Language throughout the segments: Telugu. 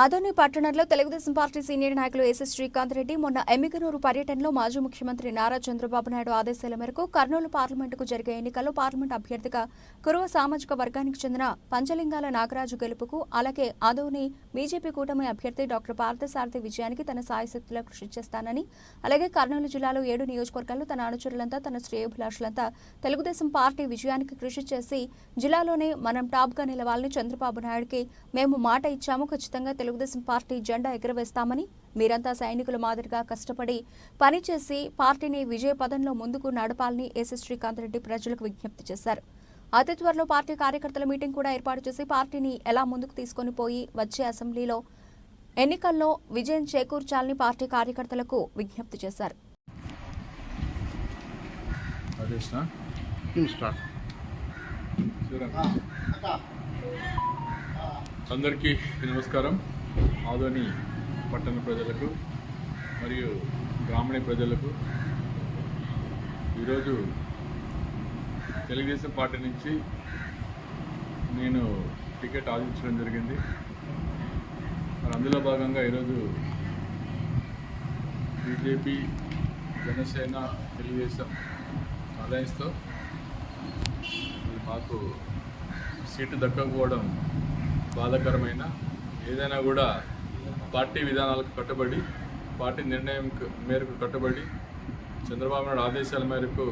ఆదోని పట్టణంలో తెలుగుదేశం పార్టీ సీనియర్ నాయకులు ఎస్ఎస్ శ్రీకాంత్ రెడ్డి మొన్న ఎమ్మిగనూరు పర్యటనలో మాజీ ముఖ్యమంత్రి నారా చంద్రబాబు నాయుడు ఆదేశాల మేరకు కర్నూలు పార్లమెంటుకు జరిగే ఎన్నికల్లో పార్లమెంట్ అభ్యర్థిగా కురువ సామాజిక వర్గానికి చెందిన పంచలింగాల నాగరాజు గెలుపుకు, అలాగే ఆదోని బీజేపీ కూటమి అభ్యర్థి డాక్టర్ పార్థసారథి విజయానికి తన సాయశక్తులా కృషి చేస్తానని, అలాగే కర్నూలు జిల్లాలో 7 నియోజకవర్గాల్లో తన అనుచరులంతా, తన శ్రేయోభిలాషులంతా తెలుగుదేశం పార్టీ విజయానికి కృషి చేసి జిల్లాలోనే మనం టాప్గా నిలవాలని చంద్రబాబు నాయుడుకి మేము మాట ఇచ్చాము. ఖచ్చితంగా తెలుగుదేశం పార్టీ జెండా ఎగురవేస్తామని, మీరంతా సైనికుల మాదిరిగా కష్టపడి పనిచేసి పార్టీని విజయ పదంలో ముందుకు నడపాలని ఎస్ఎస్ శ్రీకాంత్ రెడ్డి ప్రజలకు విజ్ఞప్తి చేశారు. అతి త్వరలో పార్టీ కార్యకర్తల మీటింగ్ కూడా ఏర్పాటు చేసి పార్టీని ఎలా ముందుకు తీసుకొని పోయి వచ్చే అసెంబ్లీలో ఎన్నికల్లో విజయం చేకూర్చాలని పార్టీ కార్యకర్తలకు విజ్ఞప్తి చేశారు. అందరికీ నమస్కారం. ఆదోని పట్టణ ప్రజలకు మరియు గ్రామీణ ప్రజలకు ఈరోజు తెలుగుదేశం పార్టీ నుంచి నేను టికెట్ ఆశించడం జరిగింది. మరి అందులో భాగంగా ఈరోజు బీజేపీ, జనసేన, తెలుగుదేశం అలయన్స్తో మాకు సీటు దక్కకపోవడం బాధాకరమైన, ఏదైనా కూడా పార్టీ విధానాలకు కట్టుబడి, పార్టీ నిర్ణయం మేరకు కట్టుబడి, చంద్రబాబు నాయుడు ఆదేశాల మేరకు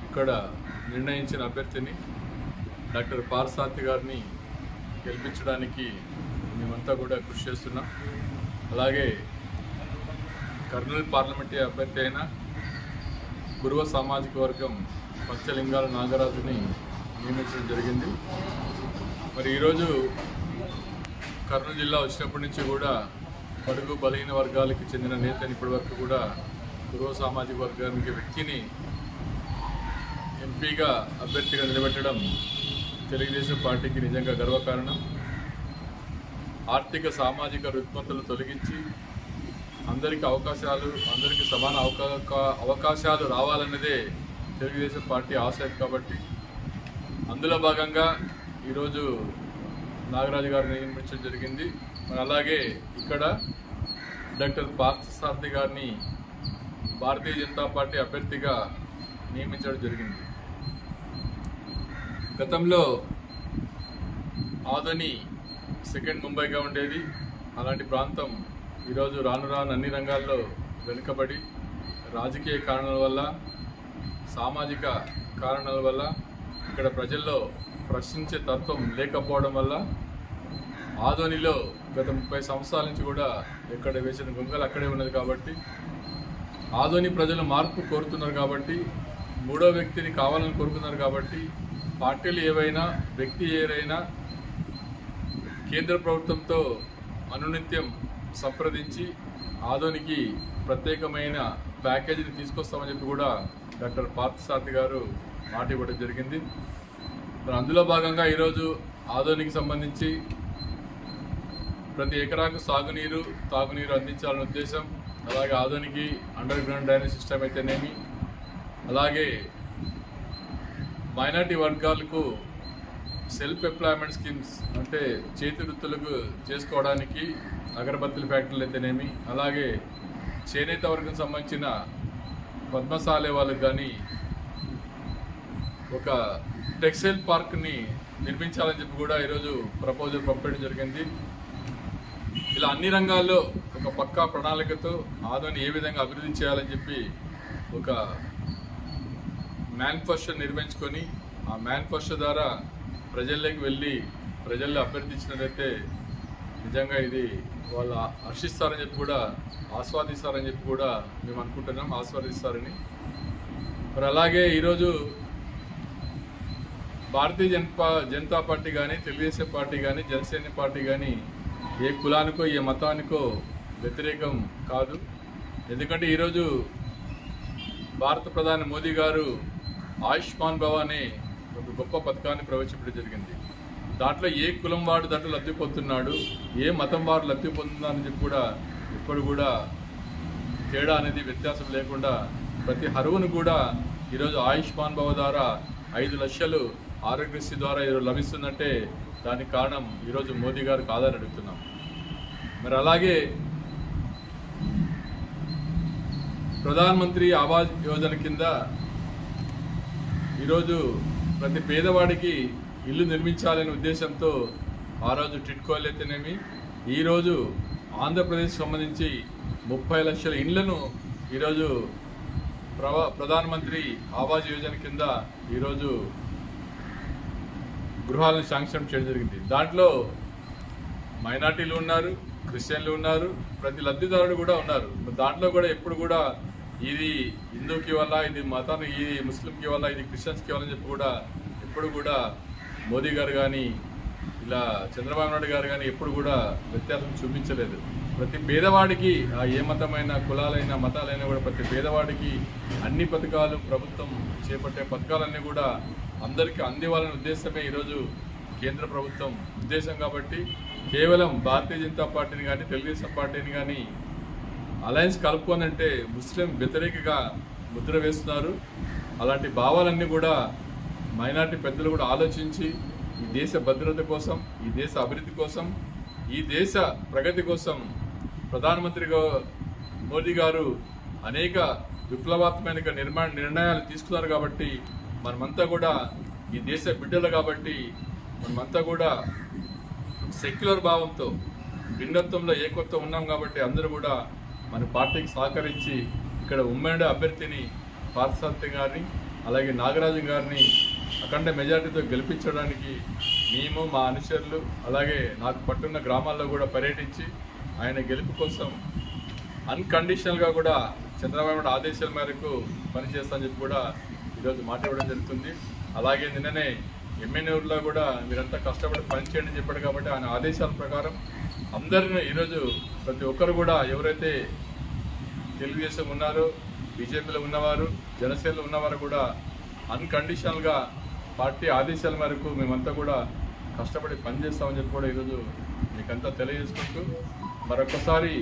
ఇక్కడ నిర్ణయించిన అభ్యర్థిని డాక్టర్ పార్థసారథి గారిని గెలిపించడానికి మేమంతా కూడా కృషి చేస్తున్నాం. అలాగే కర్నూలు పార్లమెంటరీ అభ్యర్థి అయిన కురువ సామాజిక వర్గం పంచలింగాల నాగరాజుని నియమించడం జరిగింది. మరి ఈరోజు కర్నూలు జిల్లా వచ్చినప్పటి నుంచి కూడా బడుగు బలహీన వర్గాలకి చెందిన నేతని ఇప్పటివరకు కూడా కురువ సామాజిక వర్గానికి వ్యక్తిని ఎంపీగా అభ్యర్థిగా నిలబెట్టడం తెలుగుదేశం పార్టీకి నిజంగా గర్వకారణం. ఆర్థిక సామాజిక రుగ్మతలు తొలగించి అందరికీ సమాన అవకాశాలు రావాలన్నదే తెలుగుదేశం పార్టీ ఆశయం. కాబట్టి అందులో భాగంగా ఈరోజు నాగరాజు గారిని నియమించడం జరిగింది. మరి అలాగే ఇక్కడ డాక్టర్ పార్థసారథి గారిని భారతీయ జనతా పార్టీ అభ్యర్థిగా నియమించడం జరిగింది. గతంలో ఆదోని సెకండ్ ముంబైగా ఉండేది. అలాంటి ప్రాంతం ఈరోజు రాను అన్ని రంగాల్లో వెనుకబడి, రాజకీయ కారణాల వల్ల, సామాజిక కారణాల వల్ల, ఇక్కడ ప్రజల్లో ప్రశ్నించే తత్వం లేకపోవడం వల్ల ఆదోనిలో గత 30 సంవత్సరాల నుంచి కూడా ఎక్కడ వేసిన గొంగలు అక్కడే ఉన్నది. కాబట్టి ఆదోని ప్రజలు మార్పు కోరుతున్నారు. కాబట్టి మూడో వ్యక్తిని కావాలని కోరుతున్నారు. కాబట్టి పార్టీలు ఏవైనా, వ్యక్తి ఏదైనా కేంద్ర ప్రభుత్వంతో అనునిత్యం సంప్రదించి ఆదోనికి ప్రత్యేకమైన ప్యాకేజీని తీసుకొస్తామని చెప్పి కూడా డాక్టర్ పార్థసారథి గారు మాట ఇవ్వడం జరిగింది. మరి అందులో భాగంగా ఈరోజు ఆదోనికి సంబంధించి ప్రతి ఎకరాకు సాగునీరు, తాగునీరు అందించాలనే ఉద్దేశం, అలాగే ఆదోనికి అండర్ గ్రౌండ్ డ్రైనేజ్ సిస్టమ్ అయితేనేమి, అలాగే మైనార్టీ వర్గాలకు సెల్ఫ్ ఎంప్లాయ్మెంట్ స్కీమ్స్ అంటే చేతి వృత్తులకు చేసుకోవడానికి అగరబత్తుల ఫ్యాక్టరీలు అయితేనేమి, అలాగే చేనేత వర్గం సంబంధించిన పద్మశాలే వాళ్ళకి కానీ ఒక టెక్స్టైల్ పార్క్ని నిర్మించాలని చెప్పి కూడా ఈరోజు ప్రపోజల్ పంపడం జరిగింది. ఇలా అన్ని రంగాల్లో ఒక పక్కా ప్రణాళికతో ఆదోని ఏ విధంగా అభివృద్ధి చేయాలని చెప్పి ఒక మేనిఫెస్టో నిర్మించుకొని ఆ మేనిఫెస్టో ద్వారా ప్రజల్లోకి వెళ్ళి ప్రజల్లో అభ్యర్థించినట్లయితే నిజంగా ఇది వాళ్ళు హర్షిస్తారని చెప్పి కూడా, ఆస్వాదిస్తారని చెప్పి కూడా మేము అనుకుంటున్నాం, ఆస్వాదిస్తారని. మరి అలాగే ఈరోజు భారతీయ జనతా పార్టీ కానీ, తెలుగుదేశం పార్టీ కానీ, జనసేన పార్టీ కానీ ఏ కులానికో ఏ మతానికో వ్యతిరేకం కాదు. ఎందుకంటే ఈరోజు భారత ప్రధాని మోదీ గారు ఆయుష్మాన్ భవ అనే ఒక గొప్ప పథకాన్ని ప్రవేశపెట్టడం జరిగింది. దాంట్లో ఏ కులం వాడు దాంట్లో లబ్ధి పొందుతున్నాడు, ఏ మతం వాడు లబ్ధి పొందుతున్నారని చెప్పి కూడా ఇప్పుడు కూడా తేడా అనేది వ్యత్యాసం లేకుండా ప్రతి అర్హును కూడా ఈరోజు ఆయుష్మాన్ భవ ద్వారా 5 లక్షలు ఆరోగ్యశ్రీ ద్వారా లభిస్తుందంటే దానికి కారణం ఈరోజు మోదీ గారికి ఆధారం అడుగుతున్నాం. మరి అలాగే ప్రధాన్ మంత్రి ఆవాస్ యోజన కింద ఈరోజు ప్రతి పేదవాడికి ఇల్లు నిర్మించాలనే ఉద్దేశంతో ఆ రోజు టిట్కోలు అయితేనేమి ఈరోజు ఆంధ్రప్రదేశ్ సంబంధించి 30 లక్షల ఇండ్లను ఈరోజు ప్రధాన మంత్రి ఆవాస్ యోజన కింద ఈరోజు గృహాలను శాంక్షన్ చేయడం జరిగింది. దాంట్లో మైనార్టీలు ఉన్నారు, క్రిస్టియన్లు ఉన్నారు, ప్రతి లబ్ధిదారుడు కూడా ఉన్నారు. దాంట్లో కూడా ఎప్పుడు కూడా ఇది హిందూకి వల్ల, ఇది మతానికి, ఇది ముస్లింకి వల్ల, ఇది క్రిస్టియన్స్కి వల్ల అని చెప్పి కూడా ఎప్పుడు కూడా మోదీ గారు కానీ ఇలా చంద్రబాబు నాయుడు గారు కానీ ఎప్పుడు కూడా వ్యత్యాసం చూపించలేదు. ప్రతి పేదవాడికి ఏ మతమైన, కులాలైన, మతాలైనా కూడా ప్రతి పేదవాడికి అన్ని పథకాలు ప్రభుత్వం చేపట్టే పథకాలన్నీ కూడా అందరికీ అందివ్వాలనే ఉద్దేశమే ఈరోజు కేంద్ర ప్రభుత్వం ఉద్దేశం. కాబట్టి కేవలం భారతీయ జనతా పార్టీని కానీ, తెలుగుదేశం పార్టీని కానీ అలయన్స్ కలుపుకోనంటే ముస్లిం వ్యతిరేకగా ముద్ర వేస్తున్నారు. అలాంటి భావాలన్నీ కూడా మైనార్టీ పెద్దలు కూడా ఆలోచించి ఈ దేశ భద్రత కోసం, ఈ దేశ అభివృద్ధి కోసం, ఈ దేశ ప్రగతి కోసం ప్రధానమంత్రి మోదీ గారు అనేక విప్లవాత్మక నిర్ణయాలు తీసుకున్నారు. కాబట్టి మనమంతా కూడా ఈ దేశ బిడ్డలు కాబట్టి మనమంతా కూడా సెక్యులర్ భావంతో, భిన్నత్వంలో ఏకత్వం ఉన్నాం. కాబట్టి అందరూ కూడా మన పార్టీకి సహకరించి ఇక్కడ ఉమ్మడి అభ్యర్థిని పార్థసారథి గారిని, అలాగే నాగరాజు గారిని అఖండ మెజార్టీతో గెలిపించడానికి మేము, మా అనుచరులు, అలాగే నాకు పట్టున్న గ్రామాల్లో కూడా పర్యటించి ఆయన గెలుపు కోసం అన్కండిషనల్గా కూడా చంద్రబాబు నాయుడు ఆదేశాల మేరకు పనిచేస్తామని చెప్పి కూడా ఈరోజు మాట్లాడడం జరుగుతుంది. అలాగే నిన్ననే ఎమ్మెన్యూరులో కూడా మీరంతా కష్టపడి పనిచేయండి అని చెప్పాడు. కాబట్టి ఆయన ఆదేశాల ప్రకారం అందరినీ ఈరోజు ప్రతి ఒక్కరు కూడా ఎవరైతే తెలుగుదేశం ఉన్నారో, బీజేపీలో ఉన్నవారు, జనసేనలో ఉన్నవారు కూడా అన్కండిషనల్గా పార్టీ ఆదేశాల మేరకు మేమంతా కూడా కష్టపడి పనిచేస్తామని చెప్పి కూడా ఈరోజు మీకంతా తెలియజేసుకుంటూ మరొకసారి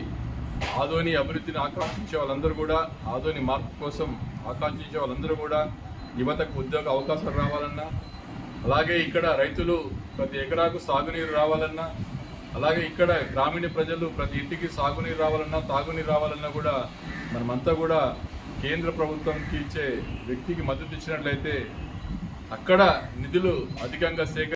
ఆదోని అభివృద్ధిని ఆకాంక్షించే వాళ్ళందరూ కూడా, ఆదోని మార్పు కోసం ఆకాంక్షించే వాళ్ళందరూ కూడా యువతకు ఉద్యోగ అవకాశాలు రావాలన్నా, అలాగే ఇక్కడ రైతులు ప్రతి ఎకరాకు సాగునీరు రావాలన్నా, అలాగే ఇక్కడ గ్రామీణ ప్రజలు ప్రతి ఇంటికి సాగునీరు రావాలన్నా, తాగునీరు రావాలన్నా కూడా మనమంతా కూడా కేంద్ర ప్రభుత్వంకి ఇచ్చే వ్యక్తికి మద్దతు ఇచ్చినట్లయితే అక్కడ నిధులు అధికంగా